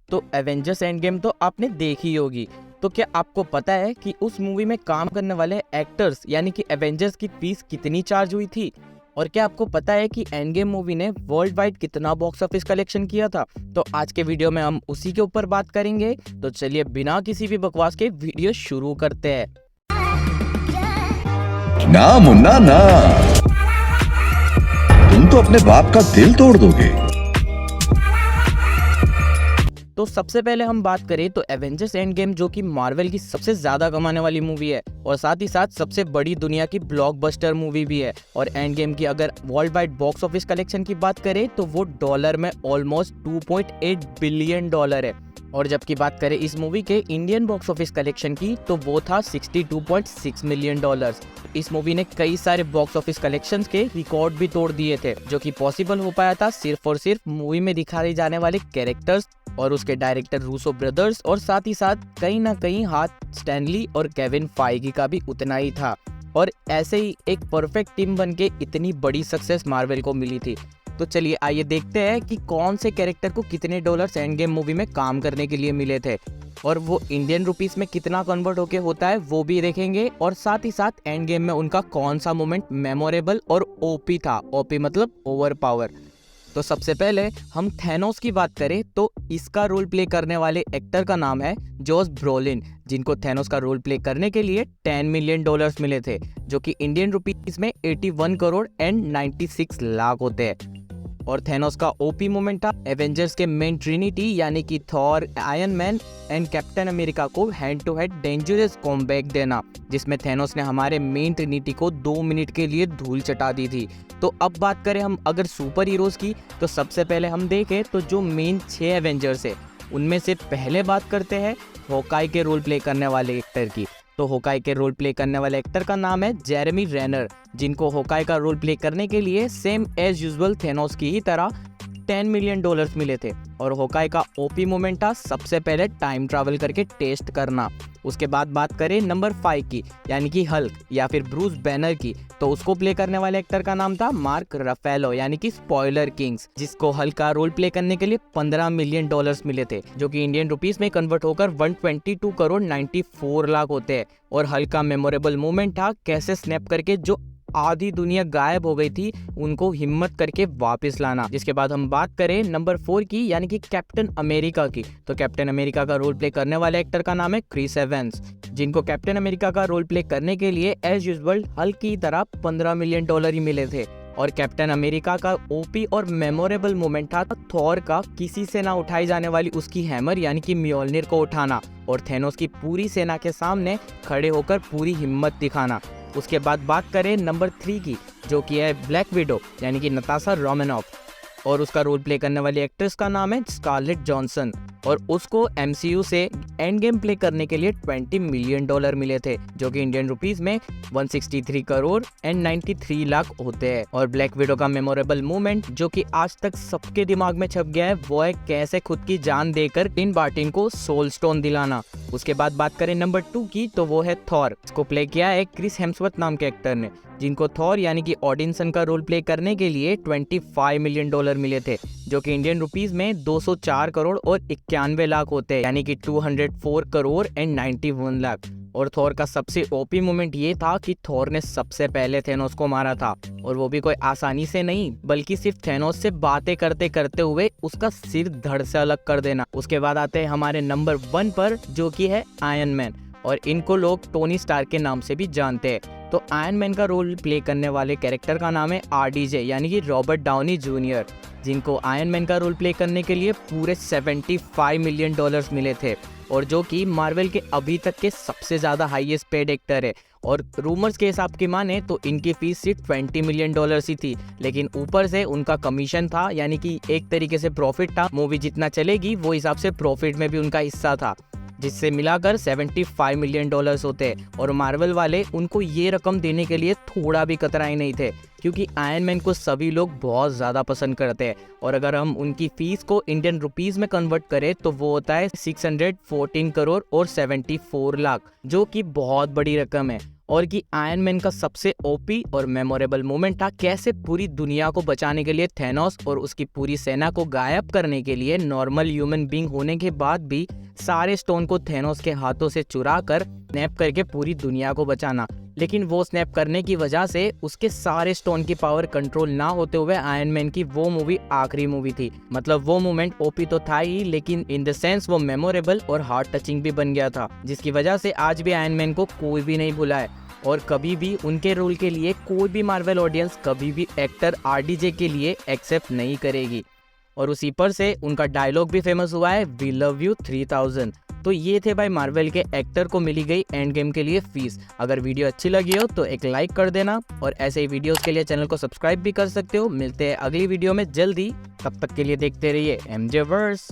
तो Avengers end game तो आपने देखी होगी। तो क्या आपको पता है कि उस मूवी में काम करने वाले एक्टर्स यानी कि एवेंजर्स की फीस कितनी चार्ज हुई थी? और क्या आपको पता है कि एंड गेम मूवी ने वर्ल्ड वाइड कितना बॉक्स ऑफिस कलेक्शन किया था? तो आज के वीडियो में हम उसी के ऊपर बात करेंगे। तो चलिए बिना किसी भी बकवास के वीडियो शुरू करते हैं। ना मुन्ना ना, तुम तो अपने बाप का दिल तोड़ दोगे। तो सबसे पहले हम बात करें तो एवेंजर्स एंड गेम जो कि मार्वल की सबसे ज्यादा कमाने वाली मूवी है और साथ ही साथ सबसे बड़ी दुनिया की ब्लॉकबस्टर मूवी भी है। और एंड गेम की अगर world wide box office collection की बात करें तो वो डॉलर में ऑलमोस्ट 2.8 बिलियन डॉलर है। और जबकि बात करें इस मूवी के इंडियन बॉक्स ऑफिस कलेक्शन की तो वो था 62.6 मिलियन डॉलर्स। इस मूवी ने कई सारे बॉक्स ऑफिस कलेक्शंस के रिकॉर्ड भी तोड़ दिए थे, जो कि पॉसिबल हो पाया था सिर्फ और सिर्फ मूवी में दिखाए जाने वाले कैरेक्टर्स और उसके डायरेक्टर रूसो ब्रदर्स और साथ ही साथ कहीं ना कहीं हाथ स्टैनली और केविन फाइगी का भी उतना ही था। और ऐसे ही एक परफेक्ट टीम बनके इतनी बड़ी सक्सेस मार्वल को मिली थी। तो चलिए आइए देखते हैं कि कौन से कैरेक्टर को कितने डॉलर्स एंड गेम मूवी में काम करने के लिए मिले थे और वो इंडियन रुपीस में कितना कन्वर्ट होके होता है वो भी देखेंगे। और साथ ही साथ एंड गेम में उनका कौन सा मोमेंट मेमोरेबल और ओपी था। ओपी मतलब ओवर पावर। तो सबसे पहले हम थैनोस की बात करें तो इसका रोल प्ले करने वाले एक्टर का नाम है जोश ब्रोलिन, जिनको थैनोस का रोल प्ले करने के लिए 10 मिलियन डॉलर्स मिले थे, जो कि इंडियन रुपीस में 81 करोड़ एंड 96 लाख होते हैं। और थैनोस का ओपी मोमेंट था एवेंजर्स के मेन ट्रिनिटी यानी कि Thor, Iron Man and Captain America को hand to hand dangerous combat देना, जिसमें थैनोस ने हमारे मेन ट्रिनिटी को 2 मिनट के लिए धूल चटा दी थी। तो अब बात करें हम अगर सुपर हीरोज की तो सबसे पहले हम देखें तो जो मेन 6 एवेंजर्स है उनमें से पहले बात करते हैं होकाई के रोल प्ले करने वाले एक्टर की। तो होकाई के रोल प्ले करने वाले एक्टर का नाम है जेरेमी रेनर, जिनको होकाई का रोल प्ले करने के लिए सेम एज यूजुअल थेनोस की ही तरह 10 मिलियन डॉलर्स मिले थे। और होकाई का ओपी मोमेंट था सबसे पहले टाइम ट्रैवल करके टेस्ट करना। उसके बाद बात करें नंबर 5 की यानी कि हल्क या फिर ब्रूस बैनर की, तो उसको प्ले करने वाले एक्टर का नाम था मार्क रफेलो यानी कि स्पॉइलर किंग्स, जिसको हल्क का रोल प्ले करने के लिए 15 मिलियन डॉलर्स मिले थे, जो कि इंडियन रुपीस में कन्वर्ट होकर 122 करोड़ 94 लाख होते हैं। और हल्क का मेमोरेबल मोमेंट था कैसे स्नैप करके जो आधी दुनिया गायब हो गई थी उनको हिम्मत करके वापस लाना। जिसके बाद हम बात करें नंबर 4 की यानी कि कैप्टन अमेरिका की, तो कैप्टन अमेरिका का रोल प्ले करने वाले एक्टर का नाम है क्रिस एवंस, जिनको कैप्टन अमेरिका का रोल प्ले करने के लिए एज यूजुअल हल्क की तरह 15 मिलियन डॉलर ही मिले थे। और कैप्टन अमेरिका का ओपी और मेमोरेबल मोमेंट था थॉर का किसी से ना उठाई जाने वाली उसकी हैमर यानी कि म्योल्निर को उठाना और थैनोस की पूरी सेना के सामने खड़े होकर पूरी हिम्मत दिखाना। उसके बाद बात करें नंबर 3 की, जो कि है ब्लैक विडो यानी कि नताशा रोमानोफ, और उसका रोल प्ले करने वाली एक्ट्रेस का नाम है स्कारलेट जॉनसन, और उसको एमसीयू से एंड गेम प्ले करने के लिए 20 मिलियन डॉलर मिले थे, जो कि इंडियन रुपीस में 163 करोड़ एंड 93 लाख होते हैं। और ब्लैक विडो का मेमोरेबल मोमेंट जो कि आज तक सबके दिमाग में छप गया है वो है कैसे खुद की जान देकर टिन बार्टिन को सोल स्टोन दिलाना। उसके बाद बात करें नंबर 2 की तो वो है थॉर, इसको प्ले किया है क्रिस हेम्सवर्थ नाम के एक्टर ने, जिनको थॉर यानी कि ओडिनसन का रोल प्ले करने के लिए 25 मिलियन डॉलर मिले थे, जो कि इंडियन रुपीस में 204 करोड़ और 91 लाख होते हैं यानी कि 204 करोड़ एंड 91 लाख। और थॉर का सबसे ओपी मोमेंट ये था कि थॉर ने सबसे पहले थेनोस को मारा था, और वो भी कोई आसानी से नहीं बल्कि सिर्फ थेनोस से बातें करते करते हुए उसका सिर धड़ से अलग कर देना। उसके बाद आते हैं हमारे नंबर 1 पर जो कि है आयरन मैन, और इनको लोग टोनी स्टार्क के नाम से भी जानते हैं। तो आयरन मैन का रोल प्ले करने वाले कैरेक्टर का नाम है आरडीजे यानी कि रॉबर्ट डाउनी जूनियर, जिनको आयरन मैन का रोल प्ले करने के लिए पूरे 75 मिलियन डॉलर्स मिले थे, और जो कि मार्वल के अभी तक के सबसे ज्यादा हाईएस्ट पेड एक्टर है। और रूमर्स के हिसाब की माने तो इनकी फीस सिर्फ 20 मिलियन डॉलर्स ही थी, लेकिन ऊपर से उनका कमीशन था यानी कि एक तरीके से प्रॉफिट था। मूवी जितना चलेगी वो हिसाब से प्रॉफिट में भी उनका हिस्सा था, जिससे मिलाकर 75 मिलियन डॉलर्स होते हैं। और मार्वल वाले उनको ये रकम देने के लिए थोड़ा भी कतराए नहीं थे, क्योंकि आयरन मैन को सभी लोग बहुत ज़्यादा पसंद करते हैं। और अगर हम उनकी फीस को इंडियन रुपीस में कन्वर्ट करें तो वो होता है 614 करोड़ और 74 लाख, जो कि बहुत बड़ी रकम है। और कि आयरन मैन का सबसे ओपी और मेमोरेबल मोमेंट था कैसे पूरी दुनिया को बचाने के लिए थैनोस और उसकी पूरी सेना को गायब करने के लिए नॉर्मल ह्यूमन बीइंग होने के बाद भी सारे स्टोन को थैनोस के हाथों से चुरा कर स्नैप करके पूरी दुनिया को बचाना। लेकिन वो स्नैप करने की वजह से उसके सारे स्टोन की पावर कंट्रोल ना होते हुए आयरन मैन की वो मूवी आखिरी मूवी थी। मतलब वो मोमेंट ओपी तो था ही, लेकिन इन द सेंस वो मेमोरेबल और हार्ट टचिंग भी बन गया था, जिसकी वजह से आज भी आयरन मैन को कोई भी नहीं भूला है। और कभी भी उनके रोल के लिए कोई भी मार्वल ऑडियंस कभी भी एक्टर आरडीजे के लिए एक्सेप्ट नहीं करेगी। और उसी पर से उनका डायलॉग भी फेमस हुआ है, वी लव यू 3000। तो ये थे भाई मार्वल के एक्टर को मिली गई एंड गेम के लिए फीस। अगर वीडियो अच्छी लगी हो तो एक लाइक कर देना और ऐसे ही वीडियोस के लिए चैनल को सब्सक्राइब भी कर सकते हो। मिलते हैं अगली वीडियो में जल्दी, तब तक के लिए देखते रहिए एमजे वर्स।